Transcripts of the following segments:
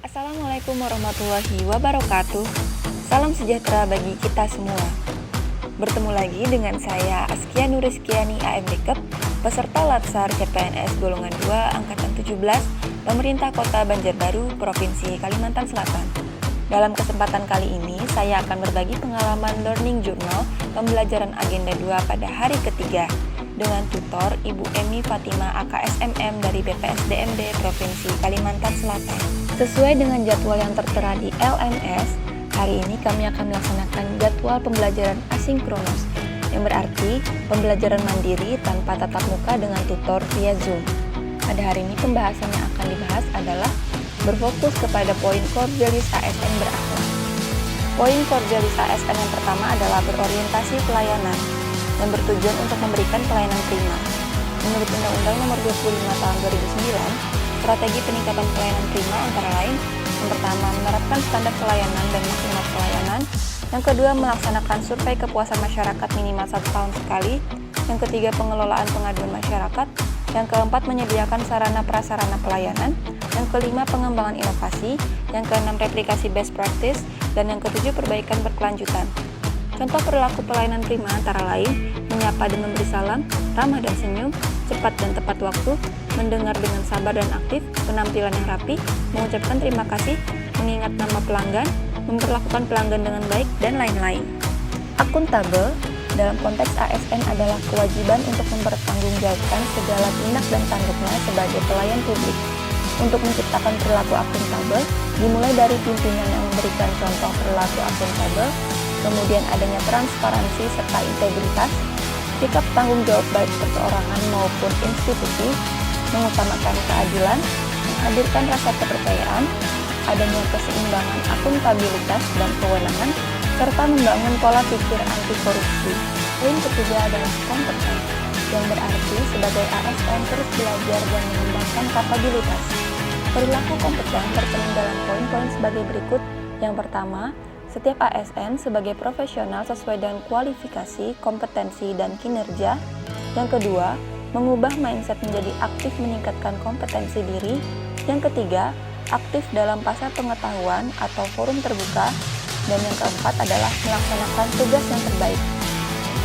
Assalamualaikum warahmatullahi wabarakatuh. Salam sejahtera bagi kita semua. Bertemu lagi dengan saya Askia Nuriskiani AMDKEP, peserta Latsar CPNS golongan 2 angkatan 17, Pemerintah Kota Banjarbaru, Provinsi Kalimantan Selatan. Dalam kesempatan kali ini, saya akan berbagi pengalaman learning journal pembelajaran agenda 2 pada hari ketiga dengan tutor Ibu Emi Fatima AKSMM dari BPSDMD Provinsi Kalimantan Selatan. Sesuai dengan jadwal yang tertera di LMS, hari ini kami akan melaksanakan jadwal pembelajaran asinkronus, yang berarti pembelajaran mandiri tanpa tatap muka dengan tutor via Zoom. Pada hari ini pembahasan yang akan dibahas adalah berfokus kepada poin core values ASN berakhlak. Poin core values ASN yang pertama adalah berorientasi pelayanan yang bertujuan untuk memberikan pelayanan prima. Menurut Undang-Undang Nomor 25 Tahun 2009, strategi peningkatan pelayanan prima antara lain: yang pertama, menerapkan standar pelayanan dan maksimal pelayanan; yang kedua, melaksanakan survei kepuasan masyarakat minimal 1 tahun sekali; yang ketiga, pengelolaan pengaduan masyarakat; yang keempat, menyediakan sarana prasarana pelayanan; yang kelima, pengembangan inovasi; yang keenam, replikasi best practice; dan yang ketujuh, perbaikan berkelanjutan. Contoh perilaku pelayanan prima antara lain: menyapa dan memberi salam, ramah dan senyum, cepat dan tepat waktu, mendengar dengan sabar dan aktif, penampilan yang rapi, mengucapkan terima kasih, mengingat nama pelanggan, memperlakukan pelanggan dengan baik, dan lain-lain. Akuntabel dalam konteks ASN adalah kewajiban untuk mempertanggungjawabkan segala tindak dan tanduknya sebagai pelayan publik. Untuk menciptakan perilaku akuntabel, dimulai dari pimpinan yang memberikan contoh perilaku akuntabel, kemudian adanya transparansi serta integritas, sikap tanggung jawab baik perseorangan maupun institusi, mengutamakan keadilan, menghadirkan rasa kepercayaan, adanya keseimbangan akuntabilitas dan kewenangan, serta membangun pola pikir anti korupsi. Poin ketiga adalah kompeten, yang berarti sebagai ASN terus belajar dan mengembangkan kapabilitas. Perilaku kompeten tercermin dalam poin-poin sebagai berikut. Yang pertama, setiap ASN sebagai profesional sesuai dengan kualifikasi, kompetensi, dan kinerja. Yang kedua, mengubah mindset menjadi aktif meningkatkan kompetensi diri. Yang ketiga, aktif dalam pasar pengetahuan atau forum terbuka. Dan yang keempat adalah melaksanakan tugas yang terbaik.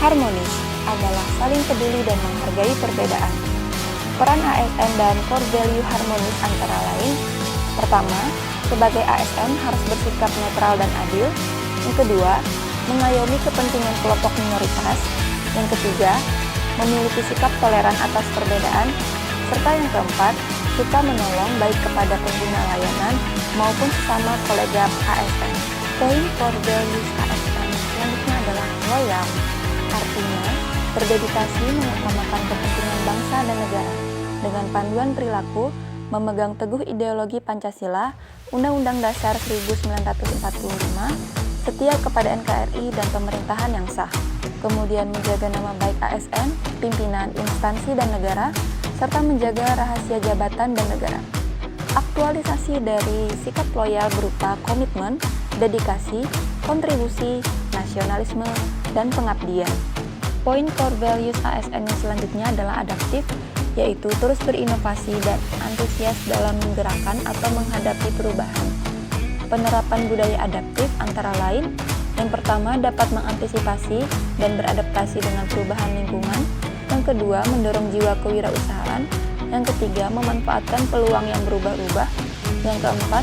Harmonis adalah saling peduli dan menghargai perbedaan. Peran ASN dan core value harmonis antara lain: pertama, sebagai ASN harus bersikap netral dan adil. Yang kedua, mengayomi kepentingan kelompok minoritas. Yang ketiga, memiliki sikap toleran atas perbedaan. Serta yang keempat, suka menolong baik kepada pengguna layanan maupun sesama kolega ASN. Poin core values ASN selanjutnya adalah loyal. Artinya, berdedikasi mengutamakan kepentingan bangsa dan negara. Dengan panduan perilaku, memegang teguh ideologi Pancasila, Undang-Undang Dasar 1945, setia kepada NKRI dan pemerintahan yang sah, kemudian menjaga nama baik ASN, pimpinan, instansi, dan negara, serta menjaga rahasia jabatan dan negara. Aktualisasi dari sikap loyal berupa komitmen, dedikasi, kontribusi, nasionalisme, dan pengabdian. Poin core values ASN yang selanjutnya adalah adaptif, yaitu terus berinovasi dan antusias dalam menggerakkan atau menghadapi perubahan. Penerapan budaya adaptif antara lain: yang pertama, dapat mengantisipasi dan beradaptasi dengan perubahan lingkungan; yang kedua, mendorong jiwa kewirausahaan; yang ketiga, memanfaatkan peluang yang berubah-ubah; yang keempat,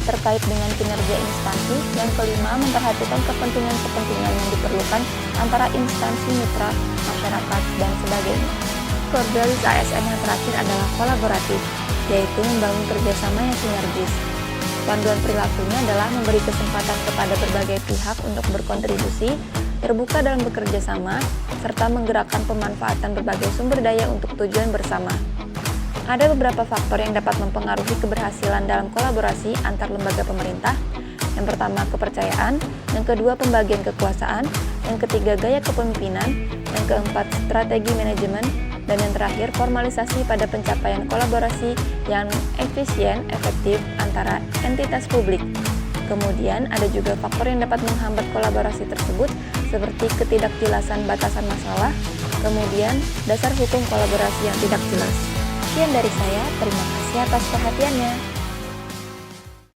terkait dengan kinerja instansi; yang kelima, memperhatikan kepentingan-kepentingan yang diperlukan antara instansi mitra, masyarakat, dan sebagainya. Core values ASN yang terakhir adalah kolaboratif, yaitu membangun kerjasama yang sinergis. Panduan perilakunya adalah memberi kesempatan kepada berbagai pihak untuk berkontribusi, terbuka dalam bekerja sama, serta menggerakkan pemanfaatan berbagai sumber daya untuk tujuan bersama. Ada beberapa faktor yang dapat mempengaruhi keberhasilan dalam kolaborasi antar lembaga pemerintah. Yang pertama, kepercayaan; yang kedua, pembagian kekuasaan; yang ketiga, gaya kepemimpinan; yang keempat, strategi manajemen; dan yang terakhir, formalisasi pada pencapaian kolaborasi yang efisien, efektif antara entitas publik. Kemudian, ada juga faktor yang dapat menghambat kolaborasi tersebut, seperti ketidakjelasan batasan masalah, kemudian dasar hukum kolaborasi yang tidak jelas. Sekian dari saya, terima kasih atas perhatiannya.